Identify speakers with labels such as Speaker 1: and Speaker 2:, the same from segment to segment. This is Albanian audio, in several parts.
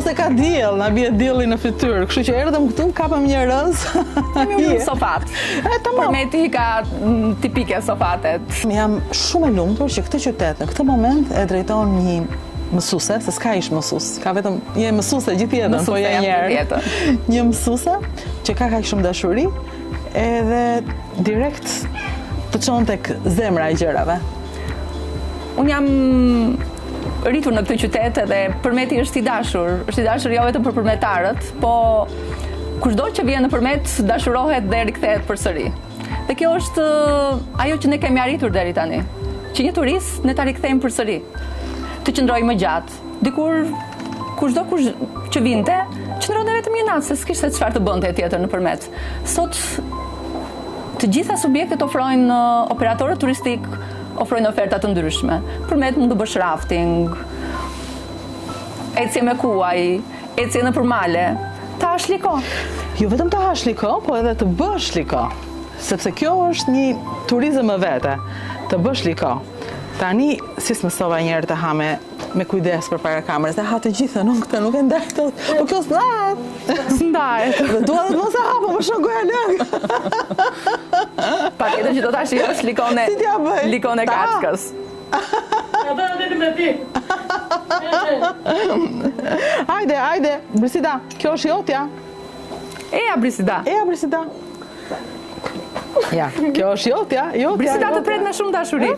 Speaker 1: se ka diell, na bie dielli në fytyrë, kështu që erdhëm këtu, kapëm një rëz.
Speaker 2: Kemi sofat. Përmeti ka tipike sofatet.
Speaker 1: Jam shumë e lumtur që këtë qytet në këtë moment e drejton një mësuese, se s'ka ish mësues, ka vetëm je mësuese gjithë jetën, po je njerë. Një mësuese që ka kaq shumë dashuri, edhe direkt të çon tek zemra e gjërave.
Speaker 2: Unë jam rritur në këtë qytet edhe Përmeti është i dashur jo vetëm për përmetarët, po kushdo që vjen në Përmet dashurohet dhe rikthehet përsëri. Dhe kjo është ajo që ne kemi arritur deri tani, që një turist ne ta rikthejmë përsëri, të qëndrojë më gjatë. Dikur kushdo që vinte, qëndronte vetëm një natë, se s'kishte çfarë të bënte tjetër në Përmet. Sot të gjitha subjektet ofrojnë, operatorët turistik ofrojnë oferta të ndryshme. Përmet mund të bësh rafting, ecje me kuaj, ecje në përmale, ta hash liko.
Speaker 1: Jo vetëm ta hash liko, po edhe të bësh liko. Sepse kjo është një turizëm e vete, të bësh liko. Tani, si s'mësova njerë të ha me kujdes për para kamerës, e ha të gjithë, nuk e ndajt, po kjo s'ndahet.
Speaker 2: S'ndahet.
Speaker 1: Dhe dua dhe të mos e ha, po më shon goja lëngë.
Speaker 2: Patjetër që do ta shijosh likon e kaçkës.
Speaker 3: Ja bëra me ti.
Speaker 1: Hajde, Brisida, kjo është jotja.
Speaker 2: Eja Brisida.
Speaker 1: Ja, kjo është jotja.
Speaker 2: Brisida të pret me shumë dashuri.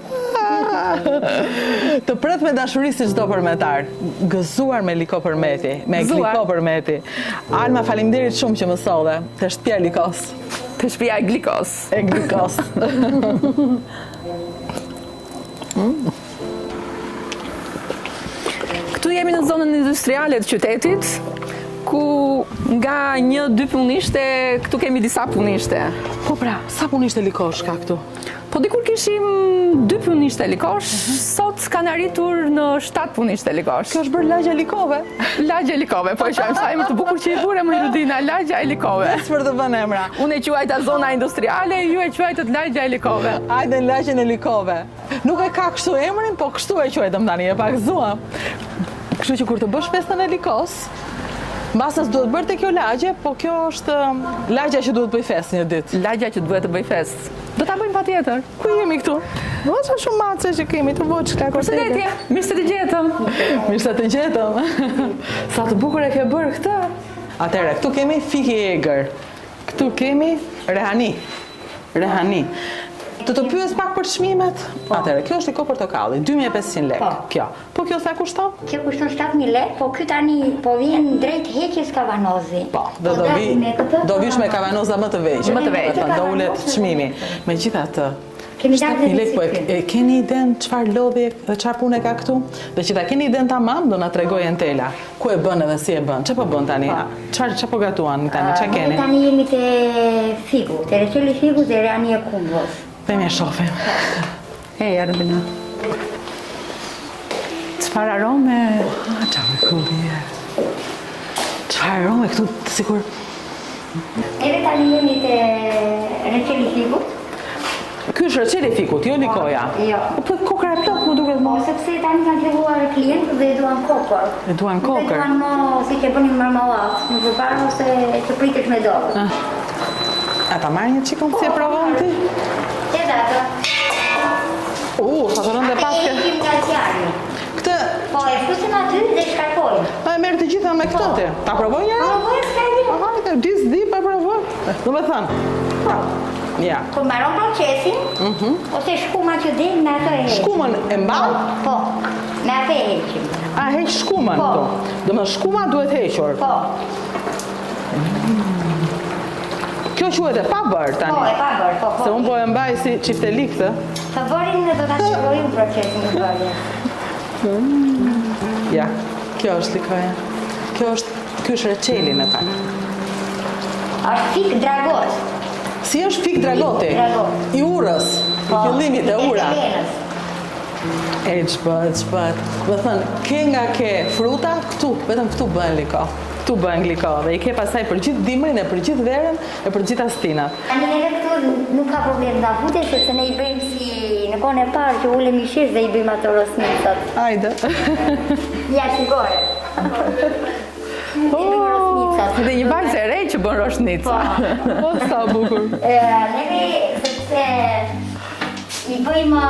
Speaker 1: Të pret me dashuri si çdo përmetar. Gëzuar me liko Përmeti, me gliko Përmeti. Alma, faleminderit shumë që më solle. Te shtëpia e likos.
Speaker 2: Te shtëpia e glikos.
Speaker 1: E glikos.
Speaker 2: Këtu jemi në zonën industriale të qytetit, ku nga 1-2 punishte, këtu kemi disa punishte.
Speaker 1: Po pra, sa punishte likosh ka këtu?
Speaker 2: Po dikur kishim 2 punishte likosh, sot kanë arritur në 7 punishte likosh.
Speaker 1: Kjo është bërë lagja likove?
Speaker 2: Lagja likove, po e quajmë sa emër të bukur që i bure më Rudina, lagja e likove.
Speaker 1: Për të vënë emra.
Speaker 2: Unë e quajta zona industriale, ju e quajtët lagja e likove.
Speaker 1: Hajde në lagjën e likove. Nuk e ka kështu emrin, po kështu e quajtëm tani, e pak zuam. Kështu që kur të bësh festën e likos, mbasës duhet bërë të kjo lagje, po kjo është lagja që duhet bëj fest një ditë.
Speaker 2: Lagja që duhet të bëj fest. Do ta bëjmë patjetër.
Speaker 1: Ku jemi këtu? Voqa shumë mace që kemi të voqë ka kortete.
Speaker 2: Përshëndetje, mirë se të gjetëm.
Speaker 1: Mirë se të gjetëm. Sa të bukur e ke bërë këtë. Atere, këtu kemi fiki egër. Këtu kemi rehani. Të pyes pak për çmimet? Atere, kjo është liko portokalli, 2500 lekë. Kjo. Po kjo sa kushton?
Speaker 4: Kjo kushton 7000 lekë, po ky tani po vjen drejt heqjes kavanozi.
Speaker 1: Po, do vish me kavanoza më të vegjël. Do ulet çmimi. Megjithatë, 7000 lekë, po e keni iden çfarë lodhi dhe çfarë pune ka këtu? Dhe që ta keni iden tamam, do na tregoj Entela. Ku e bën edhe si e bën? Çfarë po bën tani? Çfarë po gatuan tani? Çfarë keni?
Speaker 4: Tani jemi te figu, te reçeli figu dhe rani e kumbës.
Speaker 1: Dhe me shofim.
Speaker 2: Arbina. Çfarë arome?
Speaker 1: Çfarë kullie. Çfarë arome këtu, sikur.
Speaker 4: Edhe tani jemi te reçeli figu.
Speaker 1: Ky është reçeli fikut, jo likoja.
Speaker 4: Jo.
Speaker 1: Po kokra e plot më duket më.
Speaker 4: Sepse tani kanë treguar klientë dhe duan kokër.
Speaker 1: E duan kokër.
Speaker 4: Duan më si që bënin marmallat, në përpara ose të pritesh me dorë.
Speaker 1: A ta marrë një qikon si e provon ti? Sa të rëndë e paske.
Speaker 4: E nga qjarë.
Speaker 1: Këtë...
Speaker 4: Po, e flusim aty dhe shkarpojnë.
Speaker 1: Pa e merë të gjitha me këtë ti? Ta provoj njëra?
Speaker 4: Provoj, s'ka
Speaker 1: Hajde, disë di pa provoj. Do me thënë. Ja.
Speaker 4: Kur mbaron procesin, ose shkuma që del me ato e heqim.
Speaker 1: Shkumën e mball?
Speaker 4: Po, me ato e heqim.
Speaker 1: A heq shkumën këtu? Do me shkuma duhet hequr?
Speaker 4: Po.
Speaker 1: Kjo quhet e pa bërë tani?
Speaker 4: Po, e pa bërë, po.
Speaker 1: Se unë po e mbaj si çiftelik këtë.
Speaker 4: Të bërin dhe do ta shërojim procesin e bërje.
Speaker 1: Ja, kjo është likoja. Ky është reçeli në fakt.
Speaker 4: Është fik dragot.
Speaker 1: Si është fik dragoti? I urës, i fillimit e ura. E ç'bët. Do thënë, ke nga ke fruta këtu, vetëm këtu bëhen liko. Këtu bëhen gliko dhe i ke pasaj për gjithë dimrin e për gjithë verën e për gjithë astinat.
Speaker 4: Tani edhe këtu nuk ka problem nga vute, sepse ne i bëjmë si në kohën e parë që ulemi shish dhe i bëjmë ato rosnicat.
Speaker 1: Hajde.
Speaker 4: Ja, sigore. bëjmë rosnica.
Speaker 2: Dhe një vajzë e re që bën roshnica.
Speaker 1: Po, sa bukur.
Speaker 4: Neve sepse i bëjmë